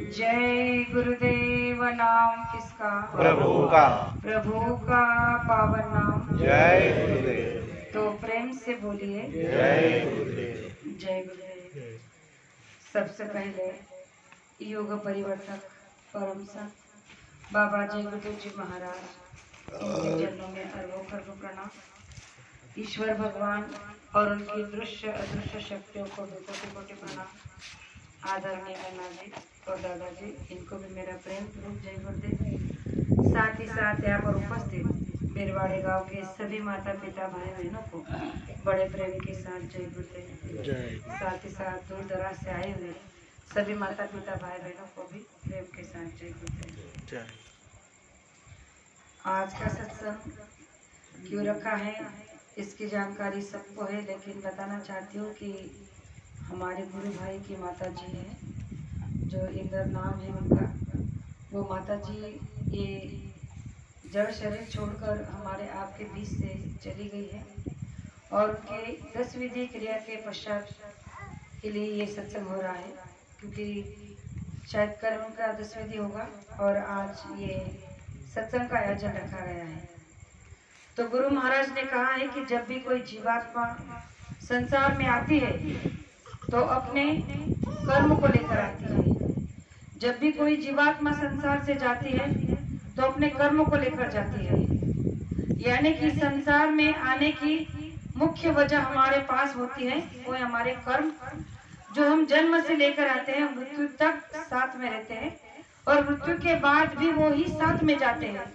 जय गुरुदेव। नाम किसका? प्रभु का। प्रभु का पावन नाम जय गुरुदेव। तो प्रेम से बोलिए जय गुरुदेव। जय गुरुदेव। सबसे पहले योग परिवर्तक परम संत बाबा जय गुरुदेव जी महाराज, इनके चरणों में अरबों खरबों प्रणाम। ईश्वर भगवान और उनकी दृश्य अदृश्य शक्तियों को कोटि कोटि प्रणाम। आदरणीय अन्ना जी और दादाजी, इनको भी मेरा प्रेम पूर्वक जय गुरुदेव। साथ ही साथ यहाँ पर उपस्थित बिरवाड़े गांव के सभी माता पिता भाई बहनों को बड़े प्रेम के साथ जय गुरुदेव। साथ ही साथ दूर दराज से आए हुए सभी माता पिता भाई बहनों को भी प्रेम के साथ जय गुरुदेव। आज का सत्संग क्यों रखा है इसकी जानकारी सबको है, लेकिन बताना चाहती हूँ कि हमारे गुरु भाई की माता जी हैं, जो इंदर नाम है उनका, वो माता जी ये जड़ शरीर छोड़कर हमारे आपके बीच से चली गई है और उनके 10 विधि क्रिया के पश्चात के लिए ये सत्संग हो रहा है, क्योंकि शायद कल उनका 10 विधि होगा और आज ये सत्संग का आयोजन रखा गया है। तो गुरु महाराज ने कहा है कि जब भी कोई जीवात्मा संसार में आती है तो अपने कर्म को लेकर आती है। जब भी कोई जीवात्मा संसार से जाती है तो अपने कर्म को लेकर जाती है, यानी कि संसार में आने की मुख्य वजह हमारे पास होती है वो हमारे कर्म, जो हम जन्म से लेकर आते हैं मृत्यु तक साथ में रहते हैं और मृत्यु के बाद भी वो ही साथ में जाते हैं।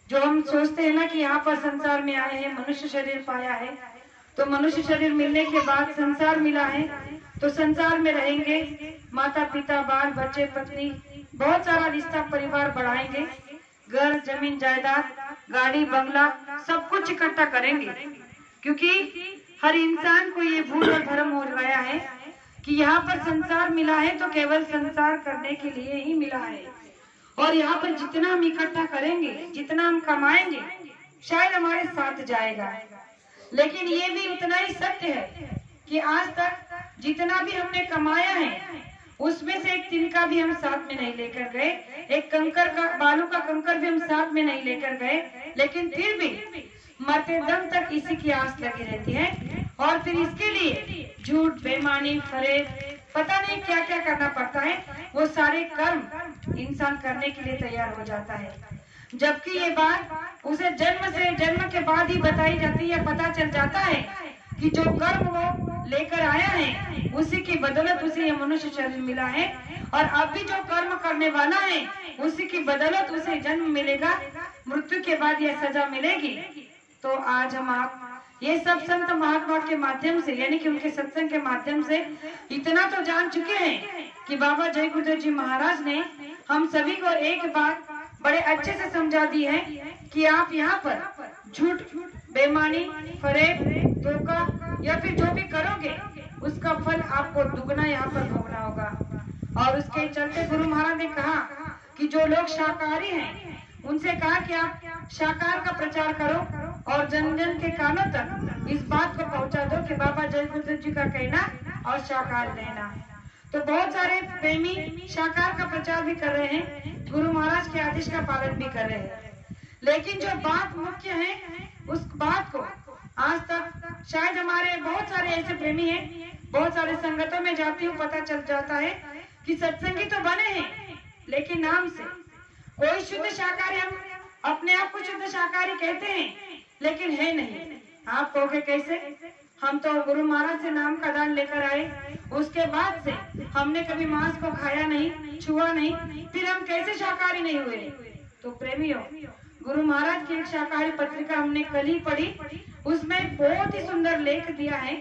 जो हम सोचते हैं ना कि यहाँ पर संसार में आए हैं, मनुष्य शरीर पाया है, तो मनुष्य शरीर मिलने के बाद संसार मिला है तो संसार में रहेंगे, माता पिता बाल बच्चे पत्नी बहुत सारा रिश्ता परिवार बढ़ाएंगे, घर जमीन जायदाद गाड़ी बंगला सब कुछ इकट्ठा करेंगे, क्योंकि हर इंसान को ये भूल और भ्रम हो गया है कि यहाँ पर संसार मिला है तो केवल संसार करने के लिए ही मिला है और यहाँ पर जितना हम इकट्ठा करेंगे, जितना हम कमाएंगे, शायद हमारे साथ जाएगा। लेकिन ये भी उतना ही सत्य है कि आज तक जितना भी हमने कमाया है उसमें से एक तिनका भी हम साथ में नहीं लेकर गए, एक कंकर का बालू का कंकर भी हम साथ में नहीं लेकर गए, लेकिन फिर भी मरते दम तक इसी की आस लगी रहती है और फिर इसके लिए झूठ बेईमानी फरेब पता नहीं क्या क्या करना पड़ता है, वो सारे कर्म इंसान करने के लिए तैयार हो जाता है। जबकि ये बात उसे जन्म के बाद ही बताई जाती है, पता चल जाता है कि जो कर्म वो लेकर आया है उसी की बदौलत उसे ये मनुष्य शरीर मिला है और अब भी जो कर्म करने वाला है उसी की बदौलत उसे जन्म मिलेगा, मृत्यु के बाद यह सजा मिलेगी। तो आज हम आप ये सब संत महात्मा के माध्यम से यानी कि उनके सत्संग के माध्यम से इतना तो जान चुके हैं कि बाबा जय गुरुदेव जी महाराज ने हम सभी को एक बात बड़े अच्छे से समझा दी है कि आप यहाँ पर झूठ बेईमानी फरेब धोखा या फिर जो भी करोगे उसका फल आपको दुगना यहाँ पर भोगना होगा। और उसके चलते गुरु महाराज ने कहा कि जो लोग शाकाहारी हैं उनसे कहा कि आप शाकाहार का प्रचार करो और जन जन के कानों तक इस बात को पहुंचा दो कि बाबा जय गुरुदेव जी का कहना और शाकाहार लेना। तो बहुत सारे प्रेमी शाकाहार का प्रचार भी कर रहे हैं, गुरु महाराज के आदेश का पालन भी कर रहे हैं, लेकिन जो बात मुख्य है उस बात को आज तक शायद हमारे बहुत सारे ऐसे प्रेमी हैं, बहुत सारे संगतों में जाती हूँ पता चल जाता है कि सत्संगी तो बने हैं लेकिन नाम से कोई शुद्ध शाकाहारी, हम अपने आप को शुद्ध शाकाहारी कहते हैं लेकिन है नहीं। आप कहोगे कैसे? हम तो गुरु महाराज से नाम का दान लेकर आए, उसके बाद से हमने कभी मांस को खाया नहीं, छुआ नहीं, फिर हम कैसे शाकाहारी नहीं हुए? तो प्रेमियों, गुरु महाराज की एक शाकाहारी पत्रिका हमने कल ही पढ़ी, उसमें बहुत ही सुंदर लेख दिया है।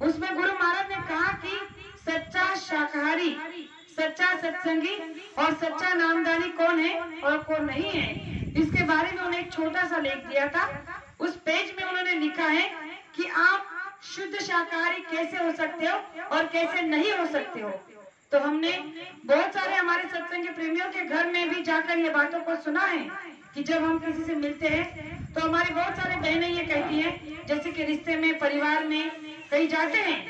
उसमें गुरु महाराज ने कहा कि सच्चा शाकाहारी, सच्चा सत्संगी और सच्चा नामदानी कौन है और कौन नहीं है, इसके बारे में उन्होंने एक छोटा सा लेख दिया था। उस पेज में उन्होंने लिखा है कि आप शुद्ध शाकाहारी कैसे हो सकते हो और कैसे नहीं हो सकते हो। तो हमने बहुत सारे हमारे सत्संग के प्रेमियों के घर में भी जाकर ये बातों को सुना है कि जब हम किसी से मिलते हैं तो हमारी बहुत सारी बहनें ये कहती हैं, जैसे कि रिश्ते में परिवार में कहीं जाते हैं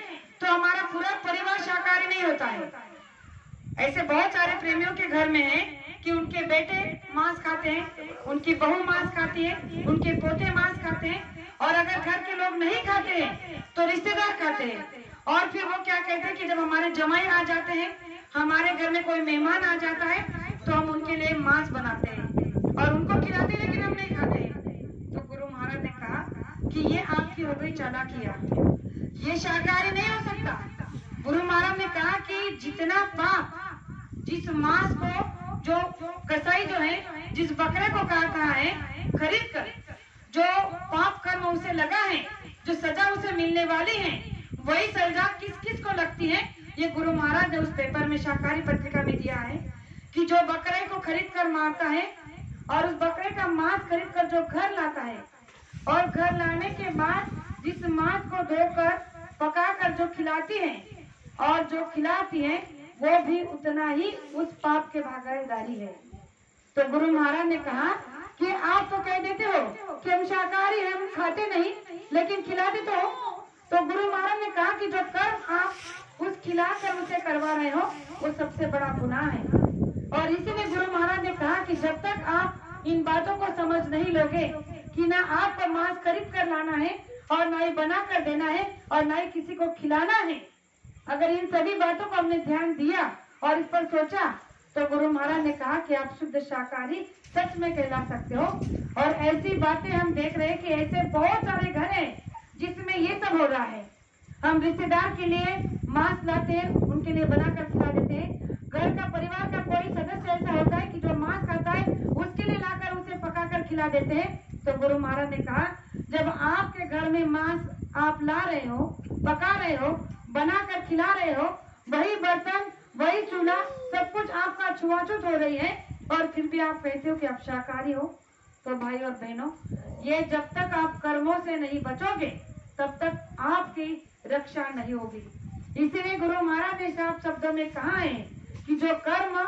तो हमारा पूरा परिवार शाकाहारी नहीं होता है, ऐसे बहुत सारे प्रेमियों के घर में है कि उनके बेटे मांस खाते हैं, उनकी बहू मांस खाती है, उनके पोते मांस खाते हैं, और अगर घर के लोग नहीं खाते हैं तो रिश्तेदार खाते हैं। और फिर वो क्या कहते हैं कि जब हमारे जमाई आ जाते हैं, हमारे घर में कोई मेहमान आ जाता है, तो हम उनके लिए मांस बनाते हैं और उनको खिलाते हैं, लेकिन हम नहीं खाते हैं। तो गुरु महाराज ने कहा कि ये आपकी हो गई चालाकियां, ये शाकाहारी नहीं हो सकता। गुरु महाराज ने कहा कि जितना पाप जिस मांस को जो कसाई जो है जिस बकरे को काटा है खरीद कर, जो पाप कर्म उसे लगा है, जो सजा उसे मिलने वाली है, वही सजा किस किस को लगती है, ये गुरु महाराज ने उस पेपर में शाकाहारी पत्रिका में दिया है कि जो बकरे को खरीद कर मारता है और उस बकरे का मांस खरीद कर जो घर लाता है, और घर लाने के बाद जिस मांस को धोकर पकाकर जो खिलाती है और जो खिलाती है, वो भी उतना ही उस पाप के भागीदारी है। तो गुरु महाराज ने कहा कि आप तो कह देते हो कि हम शाकाहारी हैं, हम खाते नहीं, लेकिन खिलाते तो हो। तो गुरु महाराज ने कहा कि जो कर्म आप उस खिलाकर उसे करवा रहे हो, वो सबसे बड़ा गुनाह है। और इसीलिए गुरु महाराज ने कहा कि जब तक आप इन बातों को समझ नहीं लोगे कि ना आपको मांस खरीद कर लाना है और ना ही बना कर देना है और ना ही किसी को खिलाना है, अगर इन सभी बातों को हमने ध्यान दिया और इस पर सोचा, तो गुरु महाराज ने कहा कि आप शुद्ध शाकाहारी सच में कहला सकते हो। और ऐसी बातें हम देख रहे हैं कि ऐसे बहुत सारे घर हैं जिसमें ये सब हो रहा है। हम रिश्तेदार के लिए मांस लाते हैं, उनके लिए बनाकर खिला देते हैं। घर का परिवार का कोई सदस्य ऐसा होता है कि जो मांस खाता है, उसके लिए लाकर उसे पकाकर खिला देते हैं। तो गुरु महाराज ने कहा जब आपके घर में मांस आप ला रहे हो, पका रहे हो, बनाकर खिला रहे हो, वही बर्तन वही चूल्हा सब कुछ आपका छुआछूत हो रही है, और फिर भी आप कहते हो कि आप शाकाहारी हो, तो भाई और बहनों, ये जब तक आप कर्मों से नहीं बचोगे तब तक आपकी रक्षा नहीं होगी। इसीलिए गुरु महाराज ने साफ शब्दों में कहा है कि जो कर्म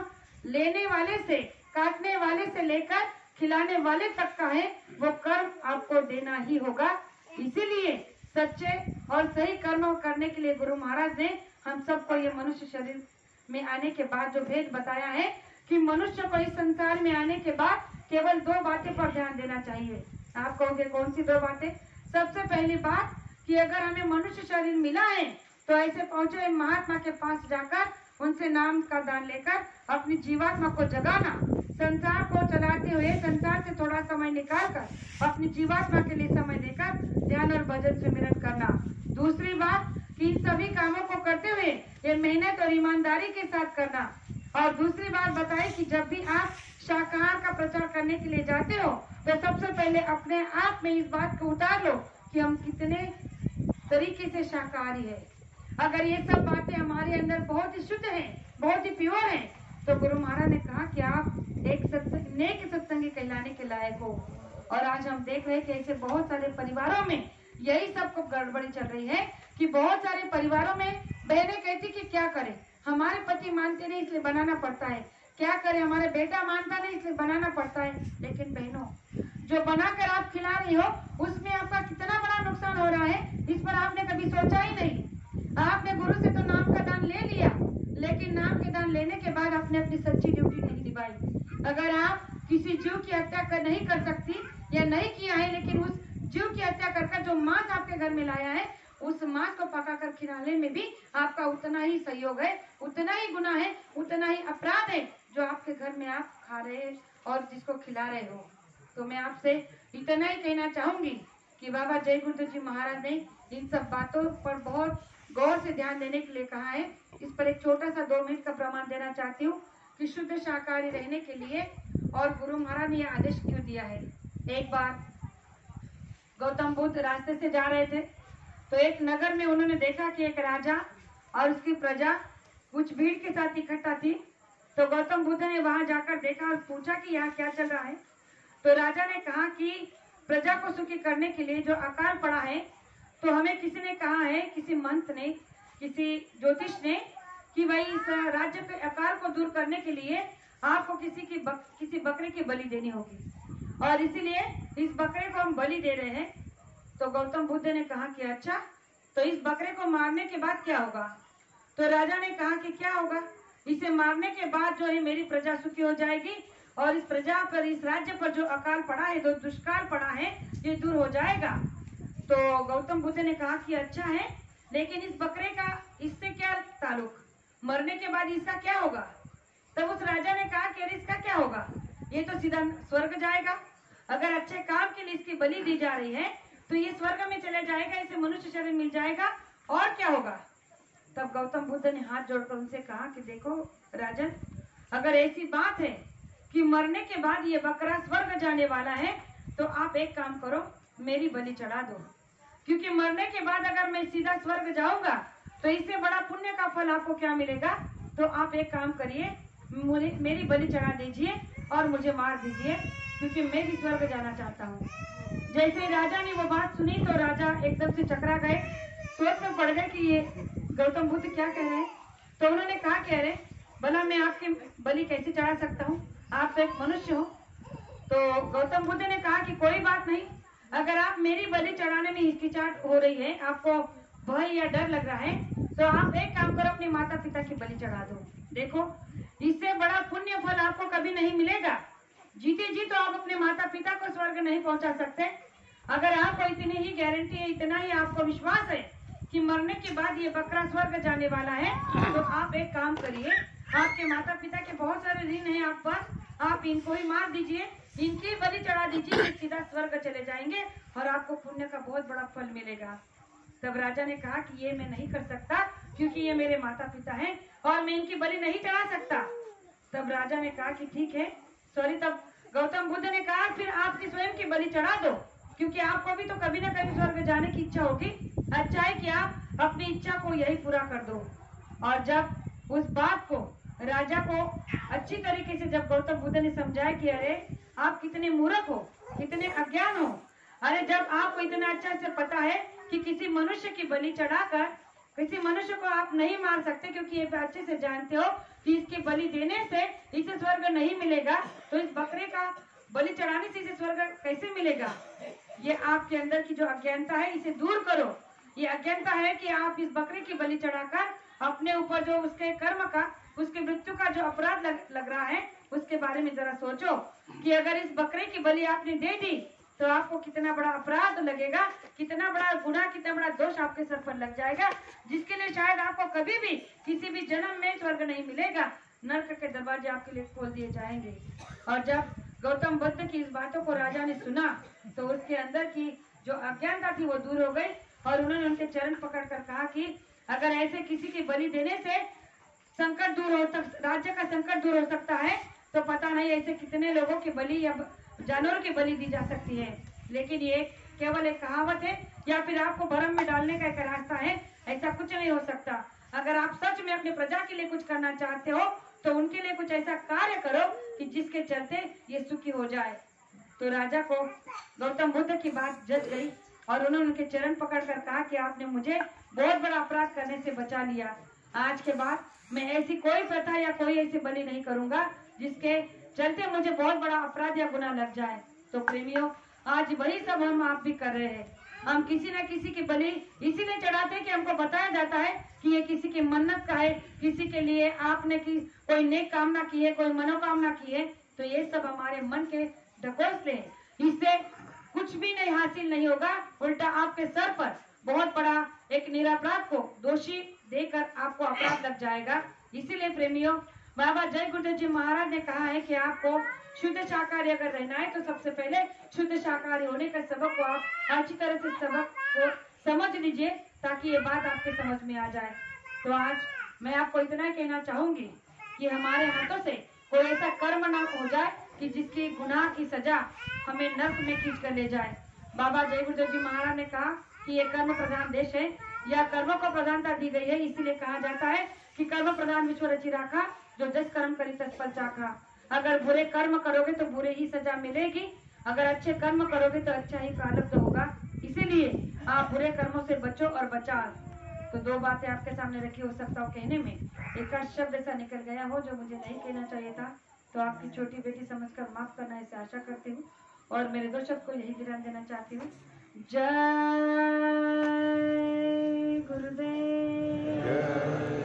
लेने वाले से, काटने वाले से लेकर खिलाने वाले तक का है, वो कर्म आपको देना ही होगा। इसीलिए सच्चे और सही कर्म करने के लिए गुरु महाराज ने हम सबको ये मनुष्य शरीर में आने के बाद जो भेद बताया है कि मनुष्य को इस संसार में आने के बाद केवल 2 बातें पर ध्यान देना चाहिए। आप कहोगे कौन सी 2 बातें? सबसे पहली बात कि अगर हमें मनुष्य शरीर मिला है तो ऐसे पहुंचे महात्मा के पास जाकर उनसे नाम का दान लेकर अपनी जीवात्मा को जगाना, संसार को चलाते हुए संसार से थोड़ा समय निकाल कर अपनी जीवात्मा के लिए समय देकर ध्यान और भजन सिमरन करना। दूसरी बात कि इन सभी कामों को करते हुए ये मेहनत और ईमानदारी के साथ करना। और दूसरी बात बताई कि जब भी आप शाकाहार का प्रचार करने के लिए जाते हो तो सबसे पहले अपने आप में इस बात को उतार लो कि हम कितने तरीके से शाकाहारी है। अगर ये सब बातें हमारे अंदर बहुत ही शुद्ध हैं, बहुत ही प्योर हैं, तो गुरु महाराज ने कहा कि आप एक नेक सत्संगी कहलाने के लायक हो। और आज हम देख रहे हैं कि ऐसे बहुत सारे परिवारों में यही सबको गड़बड़ी चल रही है कि बहुत सारे परिवारों में बहनें कहती कि क्या करें, हमारे पति मानते नहीं इसलिए बनाना पड़ता है, क्या करें हमारे बेटा मानता नहीं इसलिए बनाना पड़ता है। लेकिन बहनों, जो बनाकर आप खिला रही हो उसमें आपका कितना बड़ा नुकसान हो रहा है, इस पर आपने कभी सोचा ही नहीं। आपने गुरु से तो नाम का दान ले लिया, लेकिन नाम के दान लेने के बाद आपने अपनी सच्ची ड्यूटी नहीं निभाई। अगर आप किसी जीव की हत्या नहीं कर सकती या नहीं किया है, लेकिन उस जीव की हत्या कर जो मांस आपके घर में लाया है, उस मांस को पकाकर खिलाने में भी आपका उतना ही सहयोग है, उतना ही गुनाह है, उतना ही अपराध है जो आपके घर में आप खा रहे और जिसको खिला रहे हो। तो मैं आपसे इतना ही कहना चाहूंगी कि बाबा जय गुरुदेव जी महाराज ने इन सब बातों पर बहुत गौर से ध्यान देने के लिए कहा है। इस पर एक छोटा सा 2 मिनट का प्रमाण देना चाहती हूँ कि शुद्ध शाकाहारी रहने के लिए और गुरु महाराज ने यह आदेश क्यों दिया है। एक बार गौतम बुद्ध रास्ते से जा रहे थे तो एक नगर में उन्होंने देखा कि एक राजा और उसकी प्रजा कुछ भीड़ के साथ इकट्ठा थी। तो गौतम बुद्ध ने वहां जाकर देखा और पूछा कि यहाँ क्या चल रहा है। तो राजा ने कहा कि प्रजा को सुखी करने के लिए जो अकाल पड़ा है, तो हमें किसी ने कहा है, किसी मंत्र ने, किसी ज्योतिष ने, कि भाई इस राज्य के अकाल को दूर करने के लिए आपको किसी बकरे की बलि देनी होगी, और इसीलिए इस बकरे को हम बलि दे रहे हैं। तो गौतम बुद्ध ने कहा कि अच्छा, तो इस बकरे को मारने के बाद क्या होगा? तो राजा ने कहा कि क्या होगा इसे मारने के बाद जो है मेरी प्रजा सुखी हो जाएगी और इस प्रजा पर, इस राज्य पर जो अकाल पड़ा है, जो दुष्काल पड़ा है, ये दूर हो जाएगा। तो गौतम बुद्ध ने कहा कि अच्छा है, लेकिन इस बकरे का इससे क्या ताल्लुक, मरने के बाद इसका क्या होगा? तब उस राजा ने कहा कि अरे इसका क्या होगा, ये तो सीधा स्वर्ग जाएगा। अगर अच्छे काम के लिए इसकी बलि दी जा रही है तो ये स्वर्ग में चले जाएगा, इसे मनुष्य शरीर मिल जाएगा, और क्या होगा। तब गौतम बुद्ध ने हाथ जोड़कर उनसे कहा कि देखो राजन, अगर ऐसी बात है कि मरने के बाद ये बकरा स्वर्ग जाने वाला है, तो आप एक काम करो, मेरी बलि चढ़ा दो, क्योंकि मरने के बाद अगर मैं सीधा स्वर्ग जाऊंगा तो इससे बड़ा पुण्य का फल आपको क्या मिलेगा। तो आप एक काम करिए, मेरी बलि चढ़ा दीजिए और मुझे मार दीजिए, क्योंकि मैं भी स्वर्ग जाना चाहता हूँ। जैसे राजा ने वो बात सुनी तो राजा एकदम से चकरा गए, सोच में पड़ गए कि ये गौतम बुद्ध क्या कह रहे हैं। तो उन्होंने कहा कि अरे भला मैं आपकी बलि कैसे चढ़ा सकता हूँ, आप तो एक मनुष्य हो। तो गौतम बुद्ध ने कहा कि कोई बात नहीं, अगर आप मेरी बलि चढ़ाने में हिचकिचाहट हो रही है, आपको भय या डर लग रहा है, तो आप एक काम करो, अपने माता पिता की बलि चढ़ा दो। देखो इससे बड़ा पुण्य फल आपको कभी नहीं मिलेगा। जीते जी तो आप अपने माता पिता को स्वर्ग नहीं पहुंचा सकते। अगर आपको इतनी ही गारंटी है, इतना ही आपको विश्वास है कि मरने के बाद ये बकरा स्वर्ग जाने वाला है, तो आप एक काम करिए, आपके माता पिता के बहुत सारे ऋण हैं आप पर, आप इनको ही मार दीजिए, इनकी बलि चढ़ा दीजिए, सीधा स्वर्ग चले जाएंगे और आपको पुण्य का बहुत बड़ा फल मिलेगा। तब राजा ने कहा कि ये मैं नहीं कर सकता, क्योंकि ये मेरे माता पिता हैं और मैं इनकी बलि नहीं चढ़ा सकता। तब राजा ने कहा कि ठीक है, सॉरी। तब गौतम बुद्ध ने कहा फिर आपकी स्वयं की बलि चढ़ा दो, क्योंकि आपको भी तो कभी ना कभी स्वर्ग जाने की इच्छा होगी। अच्छा है कि आप अपनी इच्छा को यही पूरा कर दो। और जब उस बात को राजा को अच्छी तरीके से जब गौतम बुद्ध ने समझाया कि अरे आप कितने मूर्ख हो, कितने अज्ञान हो, अरे जब आपको इतना अच्छा से पता है कि किसी मनुष्य की बलि चढ़ाकर किसी मनुष्य को आप नहीं मार सकते, क्योंकि ये अच्छे से जानते हो कि इसकी बलि देने से इसे स्वर्ग नहीं मिलेगा, तो इस बकरे का बलि चढ़ाने से इसे स्वर्ग कैसे मिलेगा। ये आपके अंदर की जो अज्ञानता है, इसे दूर करो। ये अज्ञानता है कि आप इस बकरे की बलि चढ़ाकर अपने ऊपर जो उसके कर्म का, उसके मृत्यु का जो अपराध लग रहा है, उसके बारे में जरा सोचो कि अगर इस बकरे की बलि आपने दे दी तो आपको कितना बड़ा अपराध लगेगा, कितना बड़ा गुनाह, कितना बड़ा दोष आपके सर पर लग जाएगा, जिसके लिए शायद आपको कभी भी किसी भी जन्म में स्वर्ग नहीं मिलेगा। नरक के दरवाजे आपके लिए खोल दिए जाएंगे। और जब गौतम बुद्ध की इस बातों को राजा ने सुना तो उसके अंदर की जो अज्ञानता थी वो दूर हो गई और उन्होंने उनके चरण पकड़कर कहा कि अगर ऐसे किसी की बलि देने से संकट दूर हो, राज्य का संकट दूर हो सकता है, तो पता नहीं ऐसे कितने लोगों की बलि या जानवरों की बलि दी जा सकती है। लेकिन ये केवल एक कहावत है या फिर आपको भरम में डालने का एक रास्ता है, ऐसा कुछ नहीं हो सकता। अगर आप सच में अपने प्रजा के लिए कुछ करना चाहते हो तो उनके लिए कुछ ऐसा कार्य करो कि जिसके चलते ये सुखी हो जाए। तो राजा को गौतम बुद्ध की बात जच गई और उन्होंने उनके चरण पकड़कर कहा कि आपने मुझे बहुत बड़ा अपराध करने से बचा लिया। आज के बाद मैं ऐसी कोई प्रथा या कोई ऐसी बलि नहीं करूंगा जिसके चलते मुझे बहुत बड़ा अपराध या गुनाह लग जाए। तो प्रेमियों, आज वही सब हम आप भी कर रहे हैं। हम किसी न किसी की बलि इसीलिए चढ़ाते हैं कि हमको बताया जाता है कि ये किसी की मन्नत का है, किसी के लिए आपने की कोई नेक कामना की है, कोई मनोकामना की है। तो ये सब हमारे मन के ढकोसले हैं, इससे कुछ भी नहीं हासिल नहीं होगा, उल्टा आपके सर पर बहुत बड़ा एक निरपराध को दोषी देकर आपको अपराध लग जाएगा। इसीलिए प्रेमियों, बाबा जय गुरुदेव जी महाराज ने कहा है कि आपको शुद्ध शाकाहारी अगर रहना है तो सबसे पहले शुद्ध शाकाहारी होने का सबक को आप अच्छी तरह से सबक को समझ लीजिए, ताकि ये बात आपके समझ में आ जाए। तो आज मैं आपको इतना कहना चाहूंगी कि हमारे हाथों से कोई ऐसा कर्म ना हो जाए कि जिसकी गुनाह की सजा हमें नर्क में खींच कर ले जाए। बाबा जय गुरुदेव जी महाराज ने कहा कि ये कर्म प्रधान देश है, या कर्मों को प्रधानता दी गई है, इसीलिए कहा जाता है कि कर्म प्रधान विश्व रची राखा, जो जस कर्म करी तस फल चाखा। अगर बुरे कर्म करोगे तो बुरे ही सजा मिलेगी, अगर अच्छे कर्म करोगे तो अच्छा ही प्रारब्ध होगा। इसीलिए आप बुरे कर्मों से बचो और बचाओ। तो दो बातें आपके सामने रखी, हो सकता हो कहने में एक शब्द ऐसा निकल गया हो जो मुझे नहीं कहना चाहिए था, तो आपकी छोटी बेटी समझकर माफ करना, ऐसे आशा करती हूँ। और मेरे दो शब्द को यही विराम देना चाहती हूँ। जय गुरुदेव।